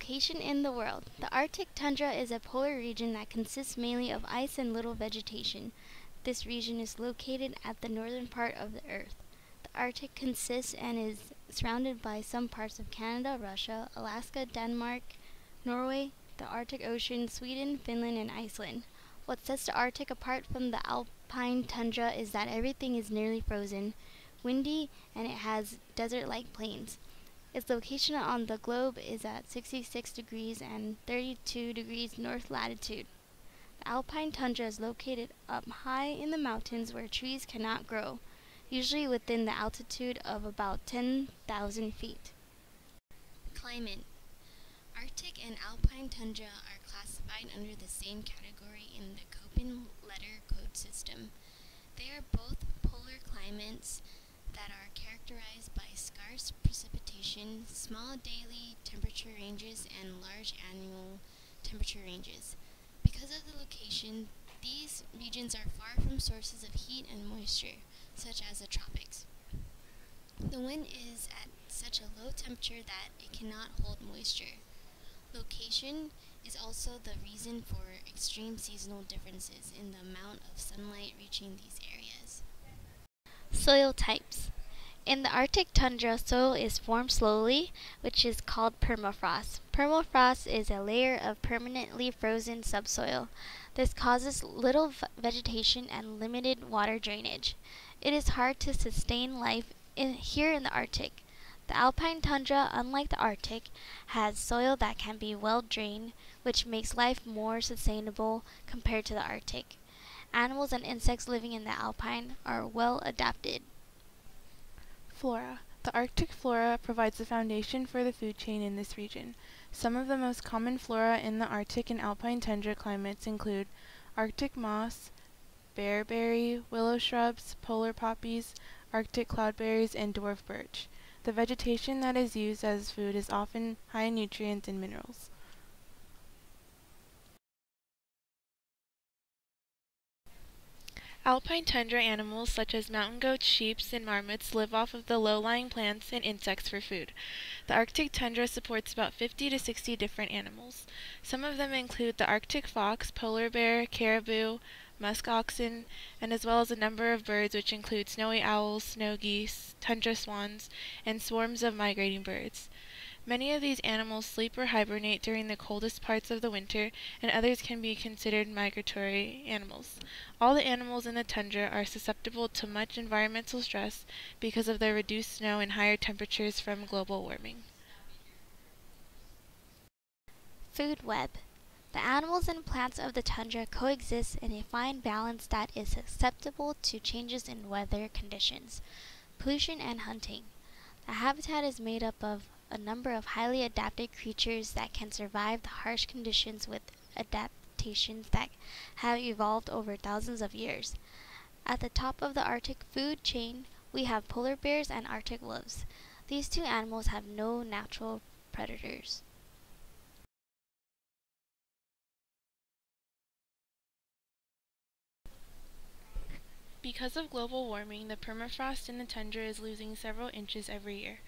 Location in the world. The Arctic tundra is a polar region that consists mainly of ice and little vegetation. This region is located at the northern part of the Earth. The Arctic consists and is surrounded by some parts of Canada, Russia, Alaska, Denmark, Norway, the Arctic Ocean, Sweden, Finland, and Iceland. What sets the Arctic apart from the Alpine tundra is that everything is nearly frozen, windy, and it has desert-like plains. Its location on the globe is at 66 degrees and 32 degrees north latitude. The Alpine tundra is located up high in the mountains where trees cannot grow, usually within the altitude of about 10,000 feet. Climate. Arctic and Alpine tundra are classified under the same category in the Köppen letter code system. They are both polar climates that are characterized by scarce precipitation, small daily temperature ranges, and large annual temperature ranges. Because of the location, these regions are far from sources of heat and moisture, such as the tropics. The wind is at such a low temperature that it cannot hold moisture. Location is also the reason for extreme seasonal differences in the amount of sunlight reaching these areas. Soil types. In the Arctic tundra, soil is formed slowly, which is called permafrost. Permafrost is a layer of permanently frozen subsoil. This causes little vegetation and limited water drainage. It is hard to sustain life here in the Arctic. The Alpine tundra, unlike the Arctic, has soil that can be well drained, which makes life more sustainable compared to the Arctic. Animals and insects living in the Alpine are well adapted. Flora. The Arctic flora provides the foundation for the food chain in this region. Some of the most common flora in the Arctic and Alpine tundra climates include Arctic moss, bearberry, willow shrubs, polar poppies, Arctic cloudberries, and dwarf birch. The vegetation that is used as food is often high in nutrients and minerals. Alpine tundra animals such as mountain goats, sheep, and marmots live off of the low-lying plants and insects for food. The Arctic tundra supports about 50 to 60 different animals. Some of them include the Arctic fox, polar bear, caribou, musk oxen, and as well as a number of birds which include snowy owls, snow geese, tundra swans, and swarms of migrating birds. Many of these animals sleep or hibernate during the coldest parts of the winter, and others can be considered migratory animals. All the animals in the tundra are susceptible to much environmental stress because of the reduced snow and higher temperatures from global warming. Food web. The animals and plants of the tundra coexist in a fine balance that is susceptible to changes in weather conditions, pollution, and hunting. The habitat is made up of a number of highly adapted creatures that can survive the harsh conditions with adaptations that have evolved over thousands of years. At the top of the Arctic food chain, we have polar bears and Arctic wolves. These two animals have no natural predators. Because of global warming, the permafrost in the tundra is losing several inches every year.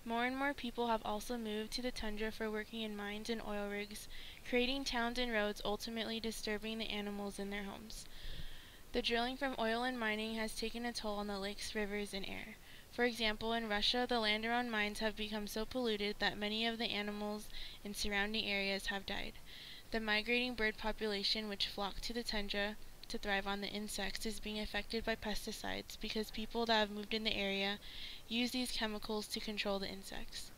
More and more people have also moved to the tundra for working in mines and oil rigs, creating towns and roads, ultimately disturbing the animals in their homes. The drilling from oil and mining has taken a toll on the lakes, rivers, and air. For example, in Russia, the land around mines have become so polluted that many of the animals in surrounding areas have died. The migrating bird population, which flock to the tundra to thrive on the insects, is being affected by pesticides because people that have moved in the area use these chemicals to control the insects.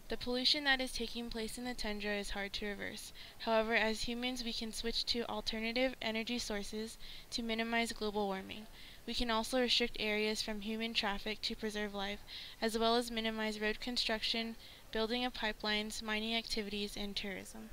The pollution that is taking place in the tundra is hard to reverse. However, as humans, we can switch to alternative energy sources to minimize global warming. We can also restrict areas from human traffic to preserve life, as well as minimize road construction, building of pipelines, mining activities, and tourism.